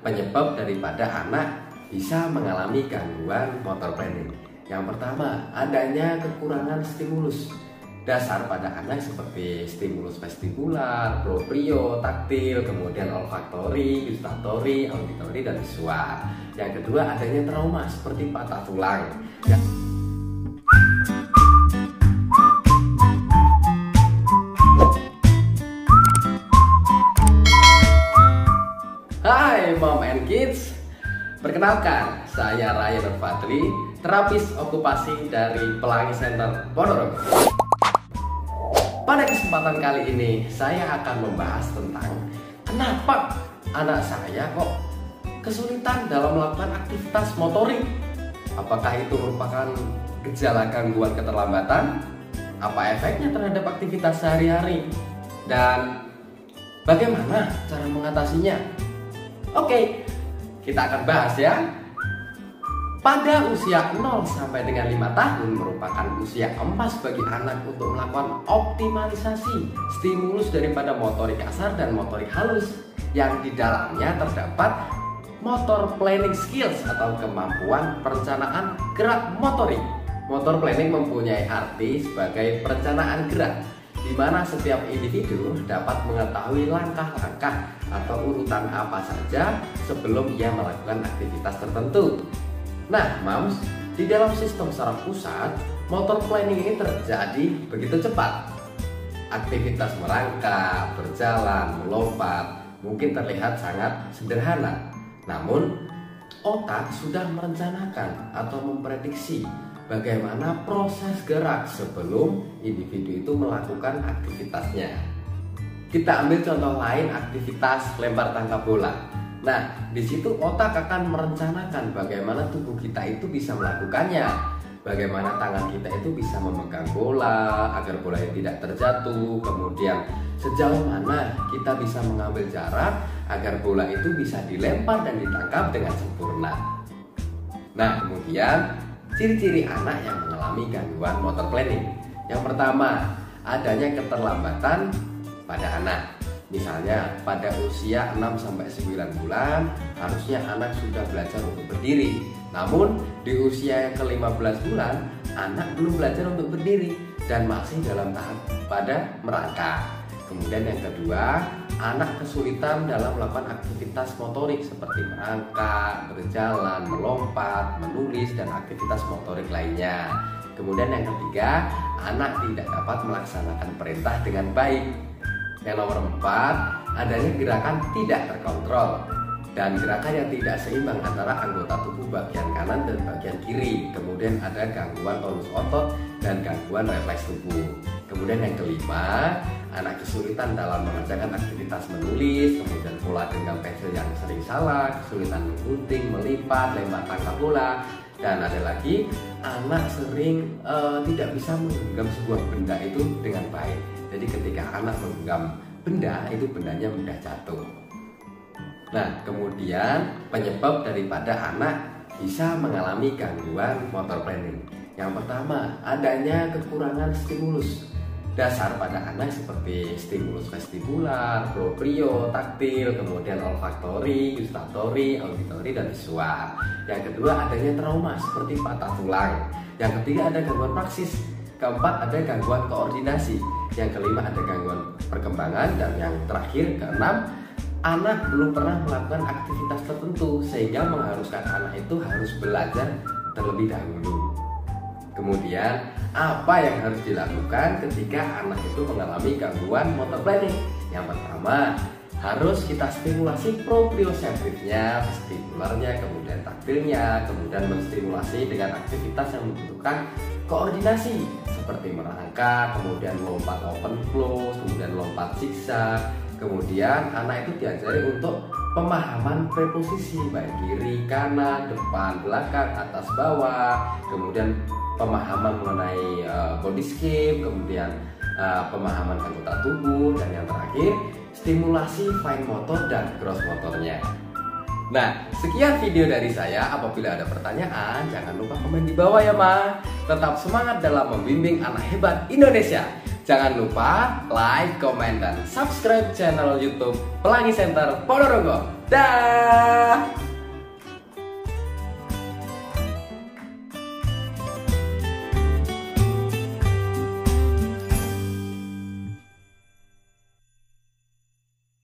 penyebab daripada anak bisa mengalami gangguan motor planning. Yang pertama, adanya kekurangan stimulus dasar pada anak seperti stimulus vestibular, proprio, taktil, kemudian olfaktori, gustatori, auditori, dan visual. Yang kedua, adanya trauma seperti patah tulang. Hai Mom and Kids, perkenalkan saya Ryan Fadli, terapis okupasi dari Pelangi Center Ponorogo. Pada kesempatan kali ini saya akan membahas tentang kenapa anak saya kok kesulitan dalam melakukan aktivitas motorik. Apakah itu merupakan gejala gangguan keterlambatan? Apa efeknya terhadap aktivitas sehari-hari? Dan bagaimana cara mengatasinya? Oke, kita akan bahas ya. Pada usia 0 sampai dengan 5 tahun merupakan usia emas bagi anak untuk melakukan optimalisasi stimulus daripada motorik kasar dan motorik halus, yang di dalamnya terdapat motor planning skills atau kemampuan perencanaan gerak motorik. Motor planning mempunyai arti sebagai perencanaan gerak, di mana setiap individu dapat mengetahui langkah-langkah atau urutan apa saja sebelum ia melakukan aktivitas tertentu. Nah, Moms, di dalam sistem saraf pusat, motor planning ini terjadi begitu cepat. Aktivitas merangkak, berjalan, melompat mungkin terlihat sangat sederhana. Namun, otak sudah merencanakan atau memprediksi bagaimana proses gerak sebelum individu itu melakukan aktivitasnya. Kita ambil contoh lain, aktivitas lempar tangkap bola. Nah, di situ otak akan merencanakan bagaimana tubuh kita itu bisa melakukannya. Bagaimana tangan kita itu bisa memegang bola agar bola tidak terjatuh. Kemudian sejauh mana kita bisa mengambil jarak agar bola itu bisa dilempar dan ditangkap dengan sempurna. Nah, kemudian ciri-ciri anak yang mengalami gangguan motor planning. Yang pertama, adanya keterlambatan pada anak. Misalnya pada usia 6-9 bulan harusnya anak sudah belajar untuk berdiri. Namun di usia yang ke-15 bulan anak belum belajar untuk berdiri dan masih dalam tahap pada merangkak. Kemudian yang kedua, anak kesulitan dalam melakukan aktivitas motorik seperti merangkak, berjalan, melompat, menulis, dan aktivitas motorik lainnya. Kemudian yang ketiga, anak tidak dapat melaksanakan perintah dengan baik. Yang nomor 4, adanya gerakan tidak terkontrol dan gerakan yang tidak seimbang antara anggota tubuh bagian kanan dan bagian kiri. Kemudian ada gangguan tonus otot dan gangguan refleks tubuh. Kemudian yang kelima, anak kesulitan dalam mengerjakan aktivitas menulis, kemudian pola genggam pensil yang sering salah, kesulitan menggunting, melipat, lempar tangkap bola. Dan ada lagi, anak sering tidak bisa menggenggam sebuah benda itu dengan baik. Jadi ketika anak menggenggam benda, itu bendanya mudah jatuh. Nah, kemudian penyebab daripada anak bisa mengalami gangguan motor planning. Yang pertama, adanya kekurangan stimulus dasar pada anak seperti stimulus vestibular, proprio, taktil, kemudian olfaktori, gustatori, auditori, dan visual. Yang kedua, adanya trauma seperti patah tulang. Yang ketiga, ada gangguan praksis. Keempat, ada gangguan koordinasi. Yang kelima, ada gangguan perkembangan. Dan yang terakhir, keenam, anak belum pernah melakukan aktivitas tertentu sehingga mengharuskan anak itu harus belajar terlebih dahulu. Kemudian, apa yang harus dilakukan ketika anak itu mengalami gangguan motor planning? Yang pertama, harus kita stimulasi proprioseptifnya, vestibularnya, kemudian taktilnya, kemudian menstimulasi dengan aktivitas yang membutuhkan koordinasi seperti merangkak, kemudian lompat open close, kemudian lompat zigzag. Kemudian anak itu diajari untuk pemahaman preposisi baik kiri, kanan, depan, belakang, atas, bawah. Kemudian pemahaman mengenai body shape, kemudian pemahaman anggota tubuh, dan yang terakhir stimulasi fine motor dan gross motornya. Nah, sekian video dari saya. Apabila ada pertanyaan, jangan lupa komen di bawah ya, Ma. Tetap semangat dalam membimbing anak hebat Indonesia. Jangan lupa like, komen, dan subscribe channel YouTube Pelangi Center Ponorogo. Dah.